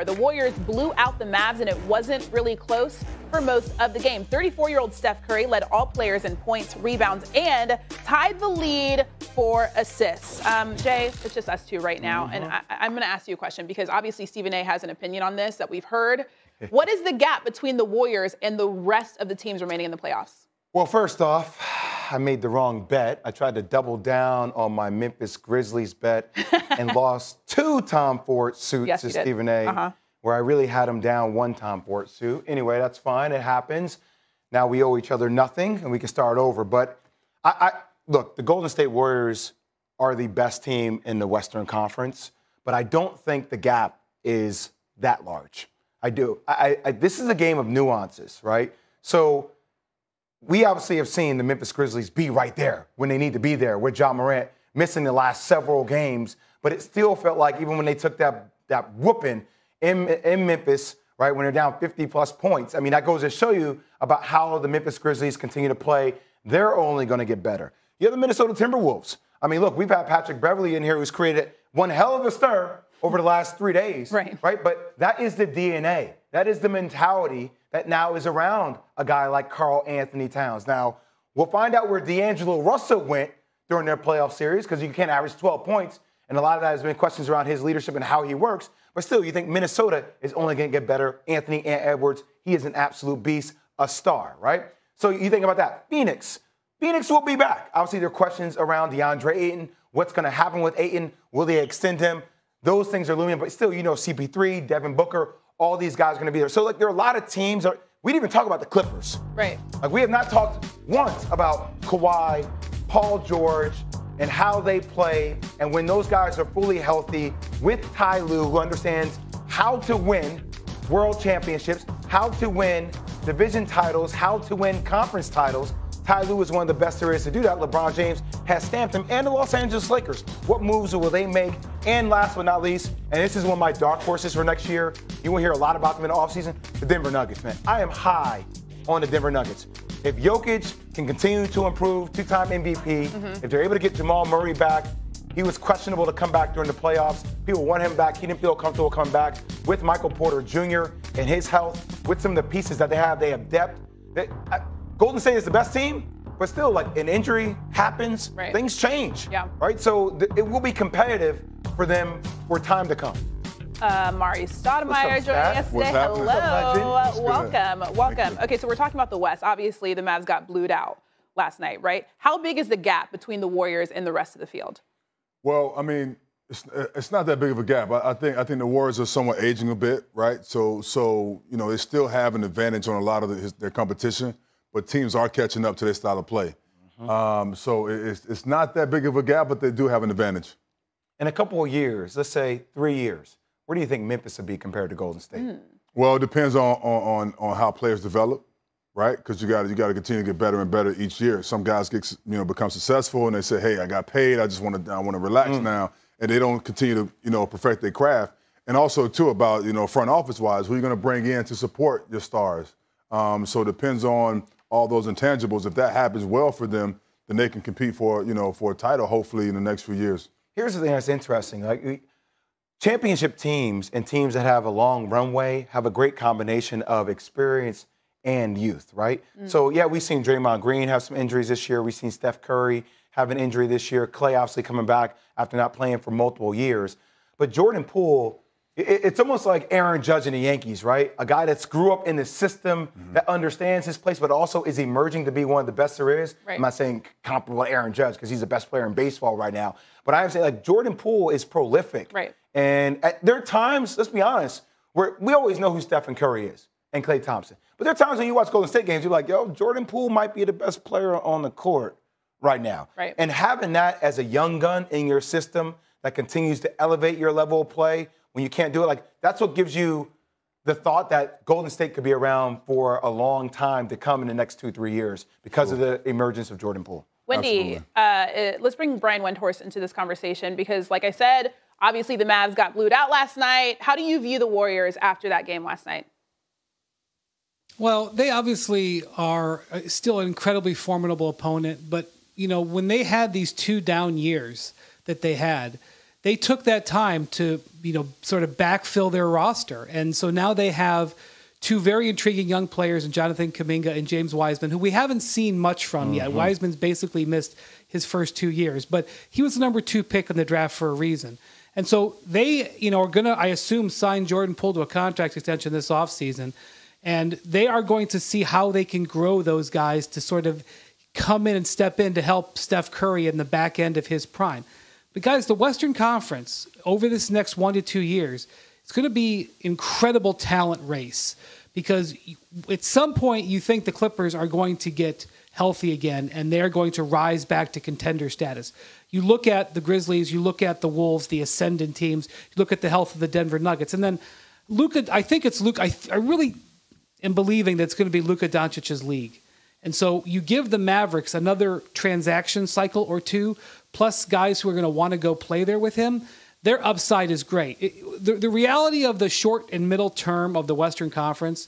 The Warriors blew out the Mavs, and it wasn't really close for most of the game. 34-year-old Steph Curry led all players in points, rebounds, and tied the lead for assists. Jay, it's just us two right now, and I'm going to ask you a question because obviously Stephen A. has an opinion on this that we've heard. What is the gap between the Warriors and the rest of the teams remaining in the playoffs? Well, first off, I made the wrong bet. I tried to double down on my Memphis Grizzlies bet and lost 2 Tom Ford suits to Stephen A., where I really had him down 1 Tom Ford suit. Anyway, that's fine. It happens. Now we owe each other nothing, and we can start over. But look, the Golden State Warriors are the best team in the Western Conference, but I don't think the gap is that large. I do. This is a game of nuances, right? So we obviously have seen the Memphis Grizzlies be right there when they need to be there with Ja Morant missing the last several games. But it still felt like even when they took that whooping in Memphis, right, when they're down 50-plus points, I mean, that goes to show you about how the Memphis Grizzlies continue to play. They're only going to get better. You have the Minnesota Timberwolves. I mean, look, we've had Patrick Beverley in here who's created one hell of a stir over the last 3 days. Right? But that is the DNA. That is the mentality that now is around a guy like Karl Anthony Towns. Now, we'll find out where D'Angelo Russell went during their playoff series because you can't average 12 points, and a lot of that has been questions around his leadership and how he works. But still, you think Minnesota is only going to get better. Anthony Edwards, he is an absolute beast, a star, right? So you think about that. Phoenix will be back. Obviously, there are questions around DeAndre Ayton. What's going to happen with Ayton? Will they extend him? Those things are looming. But still, you know, CP3, Devin Booker, all these guys are going to be there. So, like, there are a lot of teams. We didn't even talk about the Clippers. Right. Like, we have not talked once about Kawhi, Paul George, and how they play. And when those guys are fully healthy with Ty Lue, who understands how to win world championships, how to win division titles, how to win conference titles. Ty Lue is one of the best there is to do that. LeBron James has stamped him, and the Los Angeles Lakers. What moves will they make? And last but not least, and this is one of my dark horses for next year, you will hear a lot about them in the offseason, the Denver Nuggets, man. I am high on the Denver Nuggets. If Jokic can continue to improve, 2-time MVP, if they're able to get Jamal Murray back, he was questionable to come back during the playoffs. People want him back. He didn't feel comfortable coming back. With Michael Porter Jr. and his health, with some of the pieces that they have depth. Golden State is the best team, but still, like, an injury happens, things change, right? So it will be competitive for them for time to come. Mari Stoudemire joining us today. Hello. Welcome. Okay, so we're talking about the West. Obviously, the Mavs got blued out last night, right? How big is the gap between the Warriors and the rest of the field? Well, I mean, it's not that big of a gap. I think the Warriors are somewhat aging a bit, right? So you know, they still have an advantage on a lot of their competition, but teams are catching up to their style of play. So it's not that big of a gap, but they do have an advantage. In a couple of years, let's say 3 years, where do you think Memphis would be compared to Golden State? Well, it depends on how players develop, right? Because you got to continue to get better and better each year. Some guys become successful and they say, "Hey, I got paid. I want to relax now," and they don't continue to perfect their craft. And also too about front office wise, who are you going to bring in to support your stars? So it depends on all those intangibles. If that happens well for them, then they can compete for a title hopefully in the next few years. Here's the thing that's interesting. Like, championship teams and teams that have a long runway have a great combination of experience and youth, right? So, yeah, we've seen Draymond Green have some injuries this year. We've seen Steph Curry have an injury this year. Klay obviously coming back after not playing for multiple years. But Jordan Poole, it's almost like Aaron Judge in the Yankees, right? A guy that's grew up in the system, that understands his place, but also is emerging to be one of the best there is. I'm not saying comparable to Aaron Judge because he's the best player in baseball right now. But I would say, like, Jordan Poole is prolific. And there are times, let's be honest, where we always know who Stephen Curry is and Klay Thompson. But there are times when you watch Golden State games, you're like, yo, Jordan Poole might be the best player on the court right now. And having that as a young gun in your system that continues to elevate your level of play when you can't do it, like, that's what gives you the thought that Golden State could be around for a long time to come in the next 2-3 years because of the emergence of Jordan Poole. Wendy, let's bring Brian Windhorst into this conversation because, like I said, obviously the Mavs got blued out last night. How do you view the Warriors after that game last night? Well, they obviously are still an incredibly formidable opponent, but, when they had these 2 down years that they had, they took that time to, sort of backfill their roster. And so now they have two very intriguing young players in Jonathan Kuminga and James Wiseman, who we haven't seen much from yet. Wiseman's basically missed his first 2 years, but he was the number 2 pick in the draft for a reason. And so they, are going to, I assume, sign Jordan Poole to a contract extension this offseason. And they are going to see how they can grow those guys to sort of come in and step in to help Steph Curry in the back end of his prime. But guys, the Western Conference, over this next 1 to 2 years, it's going to be incredible talent race, because at some point you think the Clippers are going to get healthy again and they're going to rise back to contender status. You look at the Grizzlies, you look at the Wolves, the ascendant teams, you look at the health of the Denver Nuggets. And then Luka, I think it's Luka. I really am believing that it's going to be Luka Doncic's league. And so you give the Mavericks another transaction cycle or two, plus guys who are going to want to go play there with him. Their upside is great. The reality of the short and middle term of the Western Conference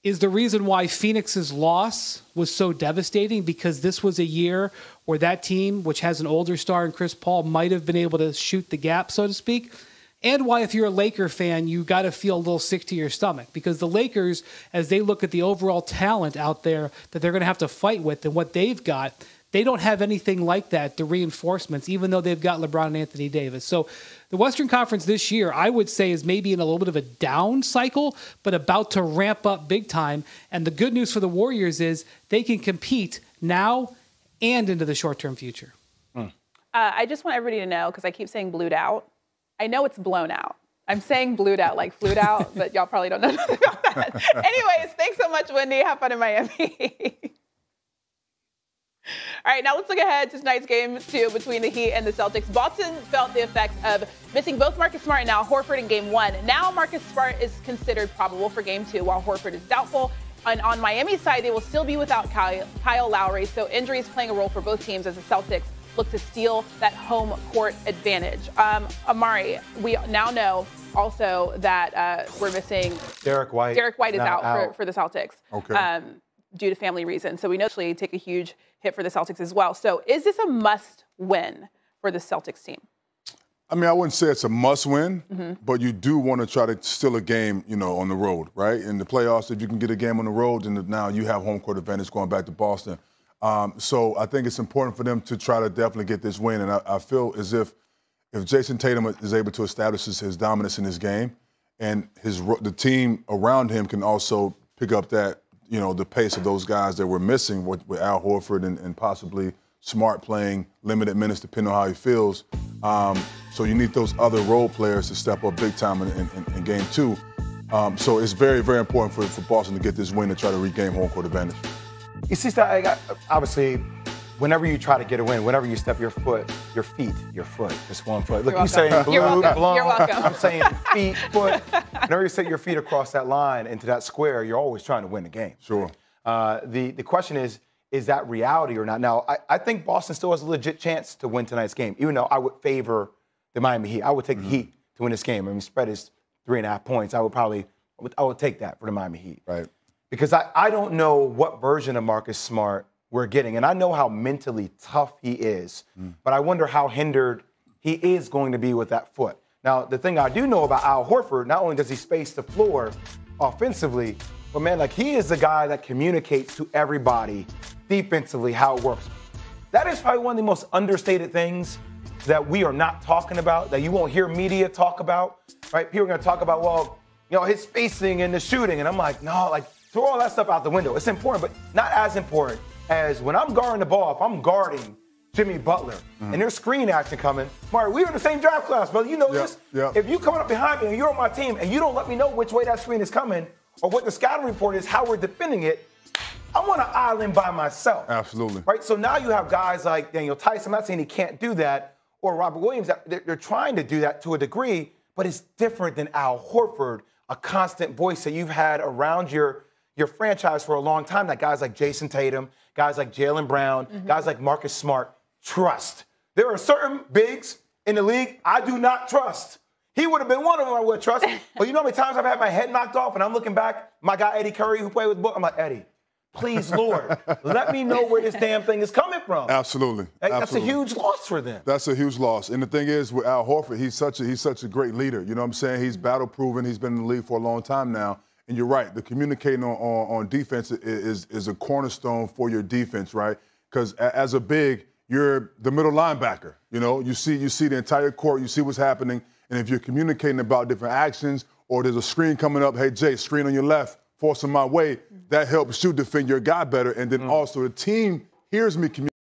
is the reason why Phoenix's loss was so devastating, because this was a year where that team, which has an older star in Chris Paul, might have been able to shoot the gap, so to speak. And why, if you're a Laker fan, you got to feel a little sick to your stomach, because the Lakers, as they look at the overall talent out there that they're going to have to fight with and what they've got, they don't have anything like that, the reinforcements, even though they've got LeBron and Anthony Davis. So the Western Conference this year, I would say, is maybe in a little bit of a down cycle, but about to ramp up big time. And the good news for the Warriors is they can compete now and into the short-term future. I just want everybody to know, because I keep saying blued out. I know it's blown out. I'm saying blued out like flued out, but y'all probably don't know nothing about that. Anyways, thanks so much, Wendy. Have fun in Miami. All right, now let's look ahead to tonight's game 2 between the Heat and the Celtics. Boston felt the effects of missing both Marcus Smart and Al Horford in game 1. Now Marcus Smart is considered probable for game 2, while Horford is doubtful. And on Miami's side, they will still be without Kyle Lowry, so injuries playing a role for both teams as the Celtics look to steal that home court advantage. Amari, we now know also that we're missing Derek White. Derek White is out for the Celtics. Okay. Due to family reasons. So we know actually take a huge hit for the Celtics as well. So is this a must win for the Celtics team? I mean, I wouldn't say it's a must win, but you do want to try to steal a game, on the road, right? In the playoffs, if you can get a game on the road, then now you have home court advantage going back to Boston. So I think it's important for them to try to definitely get this win. And I feel as if Jason Tatum is able to establish his dominance in this game, and the team around him can also pick up that, the pace of those guys that we're missing with Al Horford and possibly Smart playing limited minutes depending on how he feels. So you need those other role players to step up big time in game 2. So it's very, very important for Boston to get this win and try to regain home court advantage. You see, obviously, whenever you try to get a win, whenever you step your foot, just one foot. Look, you saying blue, You're welcome. I'm saying feet, foot. Whenever you set your feet across that line into that square, you're always trying to win the game. Sure. The question is that reality or not? Now, I think Boston still has a legit chance to win tonight's game, even though I would favor the Miami Heat. I would take the Heat to win this game. I mean, spread is 3.5 points. I would take that for the Miami Heat. Right. Because I don't know what version of Marcus Smart we're getting. And I know how mentally tough he is, but I wonder how hindered he is going to be with that foot. Now, the thing I do know about Al Horford, not only does he space the floor offensively, but man, he is the guy that communicates to everybody defensively how it works. That is probably one of the most understated things that we are not talking about, that you won't hear media talk about, right? People are going to talk about, his spacing and the shooting. And I'm like, no, throw all that stuff out the window. It's important, but not as important as when I'm guarding the ball, if I'm guarding Jimmy Butler and there's screen action coming. Mario, we were in the same draft class, brother. You know this. Yep. If you coming up behind me and you're on my team and you don't let me know which way that screen is coming or what the scouting report is, how we're defending it, I'm on an island by myself. Absolutely. Right? So now you have guys like Daniel Tice. I'm not saying he can't do that, or Robert Williams. They're trying to do that to a degree, but it's different than Al Horford, a constant voice that you've had around your franchise for a long time, that guys like Jason Tatum, guys like Jaylen Brown, guys like Marcus Smart trust. There are certain bigs in the league I do not trust. He would have been one of them I would trust. But you know how many times I've had my head knocked off and I'm looking back, my guy Eddie Curry who played with Book, I'm like, Eddie, Please, Lord, let me know where this damn thing is coming from. Absolutely. That's a huge loss for them. That's a huge loss. And the thing is, with Al Horford, he's such a great leader. You know what I'm saying? He's battle-proven. He's been in the league for a long time now. And you're right. The communicating on defense is a cornerstone for your defense, right? Because as a big, you're the middle linebacker. You know, you see the entire court. You see what's happening. And if you're communicating about different actions or there's a screen coming up, hey, Jay, screen on your left, force him my way, that helps you defend your guy better. And then also the team hears me communicate.